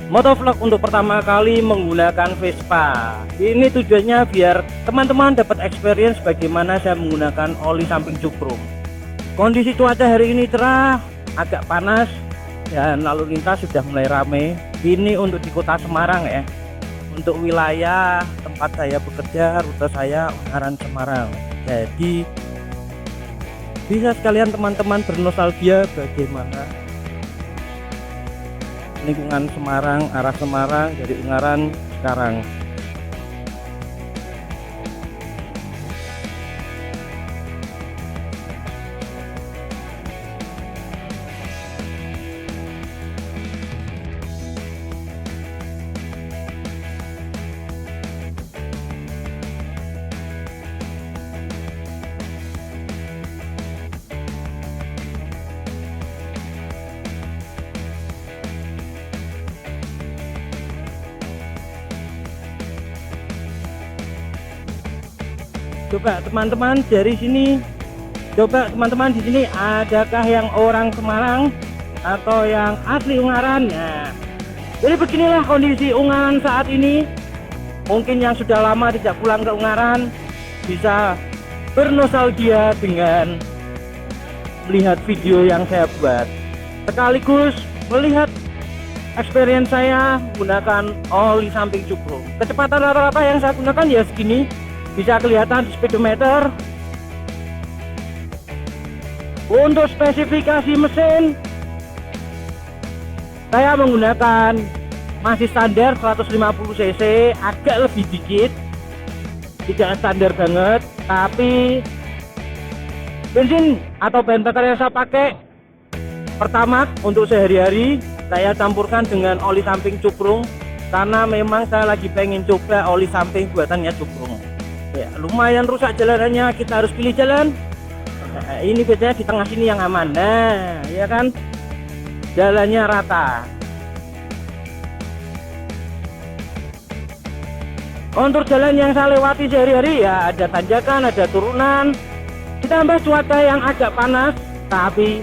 Motovlog untuk pertama kali menggunakan Vespa. Ini tujuannya biar teman-teman dapat experience bagaimana saya menggunakan oli samping cuprum. Kondisi cuaca hari ini cerah, agak panas, dan lalu lintas sudah mulai ramai. Ini untuk di kota Semarang ya. Untuk wilayah tempat saya bekerja, rute saya Ungaran Semarang. Jadi bisa sekalian teman-teman bernostalgia bagaimana lingkungan Semarang, arah Semarang dari Ungaran sekarang. Coba teman-teman dari sini, coba teman-teman di sini adakah yang orang Semarang atau yang asli Ungaran? Nah, jadi beginilah kondisi Ungaran saat ini. Mungkin yang sudah lama tidak pulang ke Ungaran bisa bernostalgia dengan melihat video yang saya buat, sekaligus melihat experience saya menggunakan oli samping cuprum. Kecepatan rata-rata yang saya gunakan ya segini. Bisa kelihatan di speedometer. Untuk spesifikasi mesin saya menggunakan masih standar 150 cc, agak lebih dikit, tidak standar banget. Tapi bensin atau bahan bakar yang saya pakai Pertamax untuk sehari-hari saya campurkan dengan oli samping cuprum, karena memang saya lagi pengen coba oli samping buatannya cuprum. Ya, lumayan rusak jalanannya, kita harus pilih jalan. Nah, ini biasanya di tengah sini yang aman. Nah, ya kan, jalannya rata. Untuk jalan yang saya lewati sehari-hari ya ada tanjakan, ada turunan, ditambah cuaca yang agak panas, tapi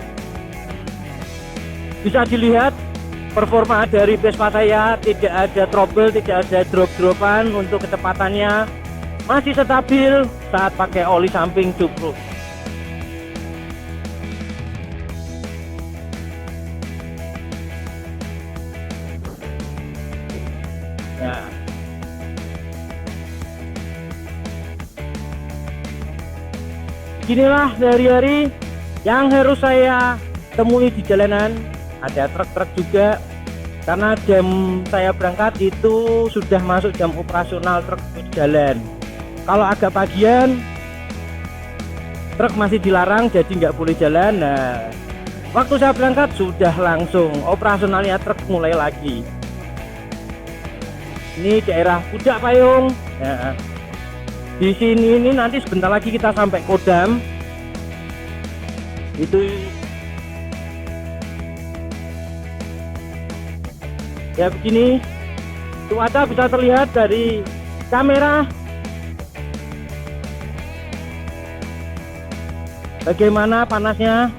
bisa dilihat performa dari Vespa saya tidak ada trouble, tidak ada drop-dropan. Untuk kecepatannya masih stabil saat pakai oli samping cuprum. Nah, inilah sehari-hari yang harus saya temui di jalanan. Ada truk-truk juga, karena jam saya berangkat itu sudah masuk jam operasional truk jalan. Kalau agak pagian truk masih dilarang, jadi nggak boleh jalan. Nah, waktu saya berangkat sudah langsung operasionalnya truk mulai lagi. Ini daerah Pudak Payung. Nah, di sini ini nanti sebentar lagi kita sampai Kodam. Itu ya begini, cuaca bisa terlihat dari kamera bagaimana panasnya.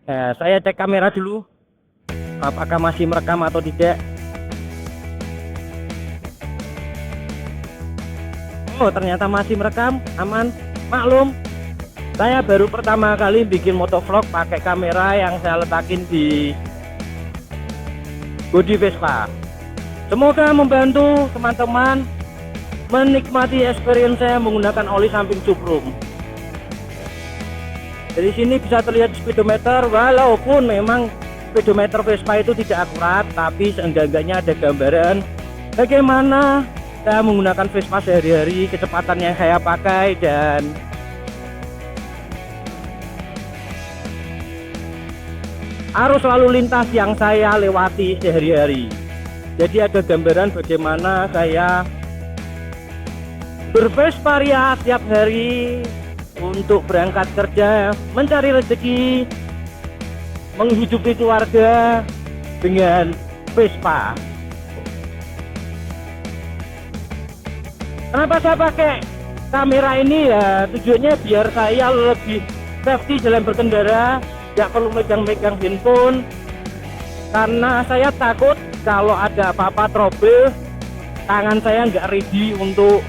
Nah, saya cek kamera dulu apakah masih merekam atau tidak. Oh, ternyata masih merekam, aman. Maklum, saya baru pertama kali bikin motovlog pakai kamera yang saya letakin di bodi Vespa. Semoga membantu teman-teman menikmati experience saya menggunakan oli samping cuprum. Dari sini bisa terlihat speedometer, walaupun memang speedometer Vespa itu tidak akurat, tapi seenggak-enggaknya ada gambaran bagaimana saya menggunakan Vespa sehari-hari, kecepatan yang saya pakai, dan arus lalu lintas yang saya lewati sehari-hari. Jadi ada gambaran bagaimana saya bervesparia tiap hari untuk berangkat kerja, mencari rezeki, menghidupi keluarga dengan Vespa. Kenapa saya pakai kamera ini ya? Tujuannya biar saya lebih safety dalam berkendara, nggak perlu megang-megang handphone. Karena saya takut kalau ada apa-apa trouble, tangan saya nggak ready untuk,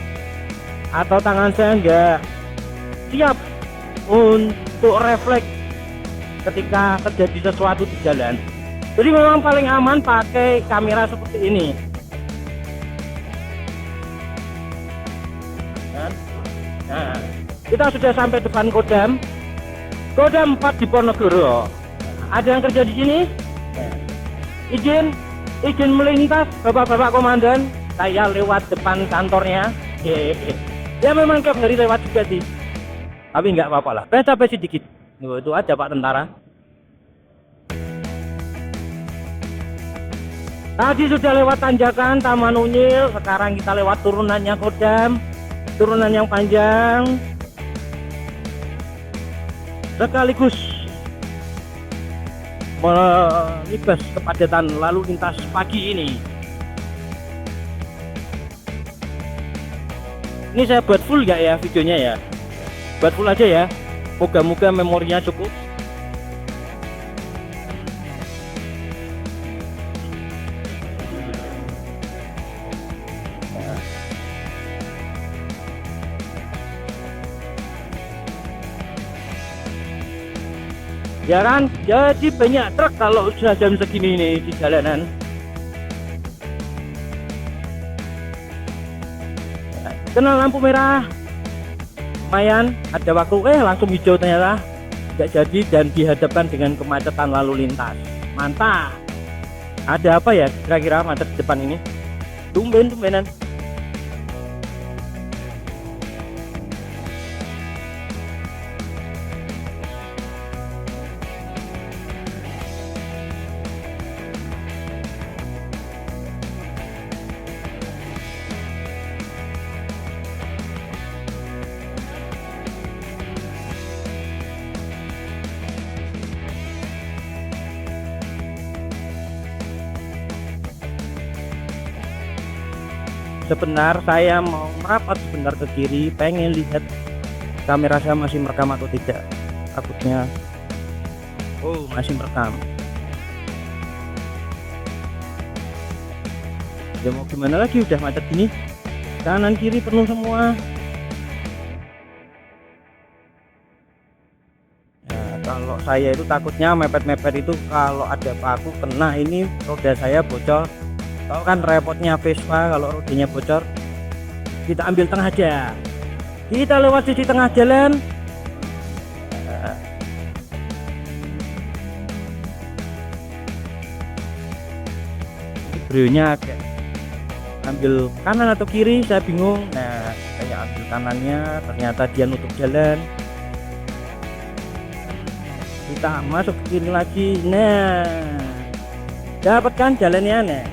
atau tangan saya nggak siap untuk refleks ketika terjadi sesuatu di jalan. Jadi memang paling aman pakai kamera seperti ini. Nah, kita sudah sampai depan Kodam 4 di Ponorogo. Ada yang kerja di sini? Izin melintas, Bapak-bapak komandan. Saya lewat depan kantornya. Ya memang tiap hari lewat juga sih, tapi nggak apa-apa lah, capek sedikit. Itu aja Pak Tentara. Tadi sudah lewat tanjakan Taman Unyil, sekarang kita lewat turunannya Kodam, turunan yang panjang, sekaligus melibas kepadatan lalu lintas pagi ini. Ini saya buat full nggak ya videonya ya? Buat full aja ya. Moga-moga memorinya cukup. Ya kan, jadi banyak truk kalau sudah jam segini nih di jalanan. Kena lampu merah, lumayan ada waktu, langsung hijau ternyata, tidak jadi, dan dihadapkan dengan kemacetan lalu lintas. Mantap. Ada apa ya kira-kira macet di depan ini? Tumben-tumbenan. Sebentar saya mau merapat sebentar ke kiri, pengen lihat kamera saya masih merekam atau tidak. Takutnya, oh masih merekam. Ya mau gimana lagi, udah macet gini, kanan kiri penuh semua. Nah, kalau saya itu takutnya mepet-mepet itu, kalau ada paku kena ini roda saya bocor. Tahu kan repotnya Vespa kalau rodanya bocor. Kita ambil tengah aja, kita lewat sisi tengah jalan. Brewnya kayak ambil kanan atau kiri saya bingung. Nah saya ambil kanannya, ternyata dia nutup jalan. Kita masuk ke kiri lagi. Nah dapat kan jalannya. Nah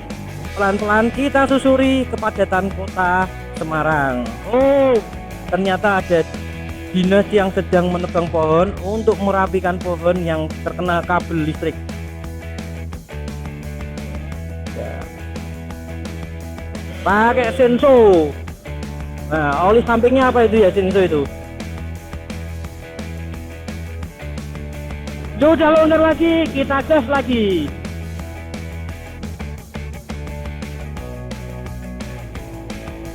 pelan-pelan kita susuri kepadatan kota Semarang. Oh ternyata ada dinas yang sedang menebang pohon untuk merapikan pohon yang terkena kabel listrik. Ya. Pakai senso. Nah oli sampingnya apa itu ya, senso itu? Sudah lontar lagi, kita gas lagi.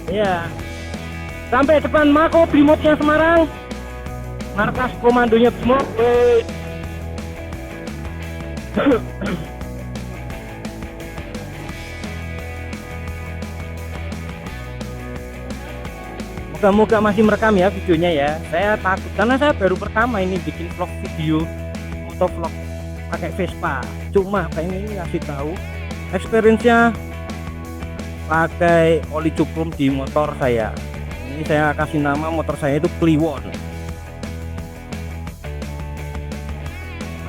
Ya, sampai depan Mako Brimobnya Semarang, markas komandonya Brimob. Moga-moga masih merekam ya videonya ya. Saya takut karena saya baru pertama ini bikin vlog video, motovlog pakai Vespa. Cuma pengen ngasih tahu experience-nya pakai oli cuprum di motor saya. Ini saya kasih nama motor saya itu Kliwon.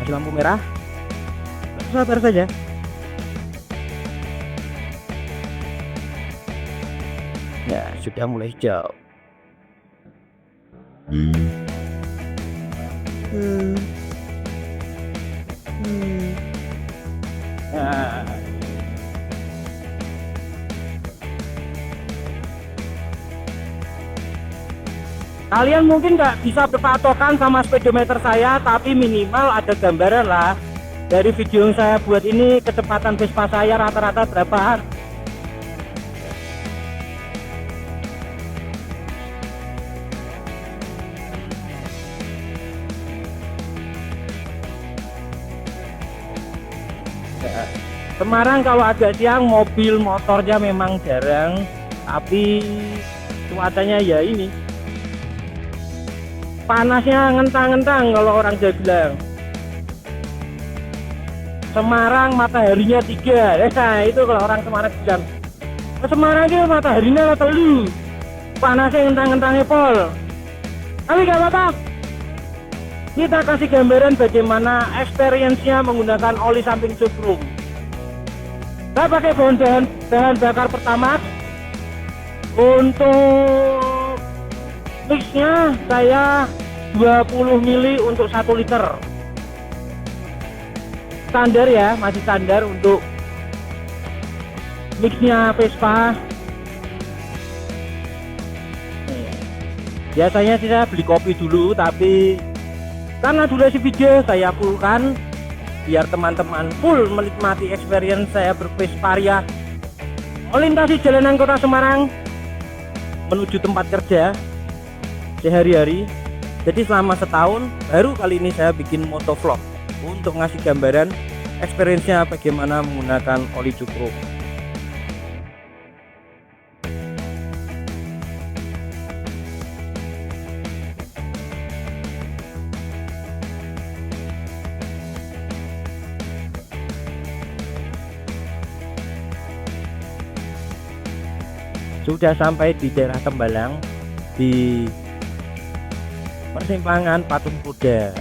Masih lampu merah, sabar saja. Ya sudah mulai hijau. Nah. Kalian mungkin nggak bisa berpatokan sama speedometer saya, tapi minimal ada gambaran lah dari video yang saya buat ini kecepatan Vespa saya rata-rata berapa. Semarang kalau agak siang mobil motornya memang jarang, tapi cuacanya ya ini panasnya ngentang-ngentang kalau orang Jawa bilang. Semarang mataharinya 3, nah itu kalau orang Semarang bilang Semarang itu mataharinya telu, panasnya ngentang-ngentangnya pol. Tapi gak apa-apa, kita kasih gambaran bagaimana experience-nya menggunakan oli samping subroom. Saya pakai bahan bakar pertama. Untuk mixnya saya 20 mili untuk 1 liter. Standar ya, masih standar untuk mixnya Vespa. Biasanya sih saya beli kopi dulu, tapi karena durasi video saya fullkan biar teman-teman full menikmati experience saya bervesparia melintasi jalanan kota Semarang menuju tempat kerja sehari-hari. Jadi selama setahun baru kali ini saya bikin motovlog untuk ngasih gambaran experience-nya bagaimana menggunakan oli cukruk. Sudah sampai di daerah Tembalang di persimpangan Patung Kuda,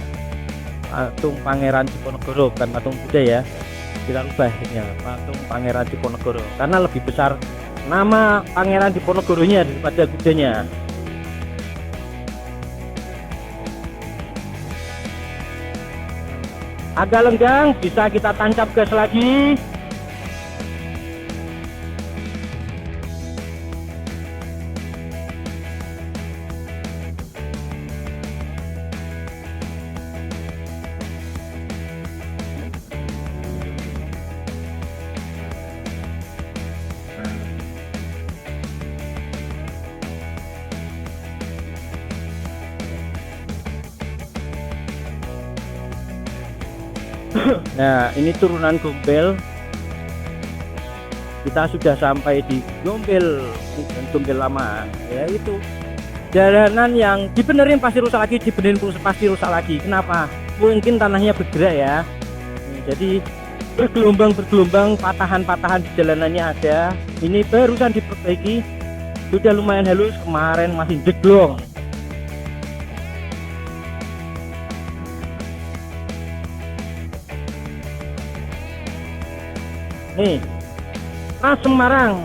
Patung Pangeran Diponegoro, bukan Patung Kuda ya, kita ubah ya, Patung Pangeran Diponegoro karena lebih besar nama Pangeran Diponegoronya daripada kudanya. Agak lenggang, bisa kita tancap gas lagi. Nah, ini turunan Gombel. Kita sudah sampai di Gombel, bukan Gombel lama. Ya itu jalanan yang dibenerin pasti rusak lagi, dibenerin pasti rusak lagi. Kenapa? Mungkin tanahnya bergerak ya. Jadi bergelombang, patahan-patahan di jalanannya ada. Ini barusan diperbaiki, sudah lumayan halus. Kemarin masih jeglong. Nih, Trans Semarang.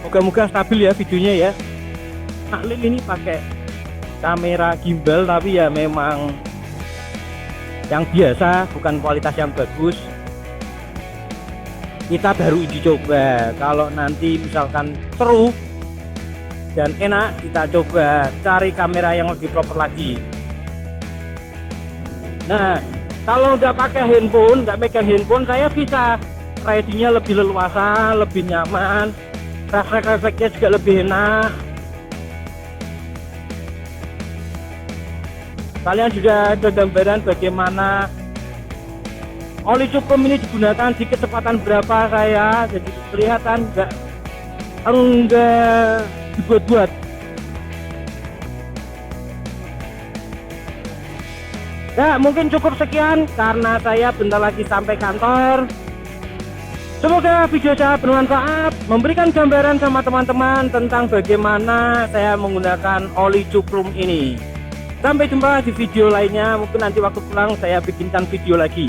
Moga-moga stabil ya videonya ya. Maklum ini pakai kamera gimbal tapi ya memang yang biasa, bukan kualitas yang bagus. Kita baru uji coba. Kalau nanti misalkan seru dan enak, kita coba cari kamera yang lebih proper lagi. Nah, kalau nggak pakai handphone, nggak megang handphone, saya bisa ridingnya lebih leluasa, lebih nyaman. Refleks-refleksnya juga lebih enak. Kalian sudah ada gambaran bagaimana oli cukup ini digunakan di kecepatan berapa saya, jadi kelihatan enggak dibuat-buat. Ya, mungkin cukup sekian karena saya bentar lagi sampai kantor. Semoga video saya bermanfaat, memberikan gambaran sama teman-teman tentang bagaimana saya menggunakan oli cukrum ini. Sampai jumpa di video lainnya, mungkin nanti waktu pulang saya bikinkan video lagi.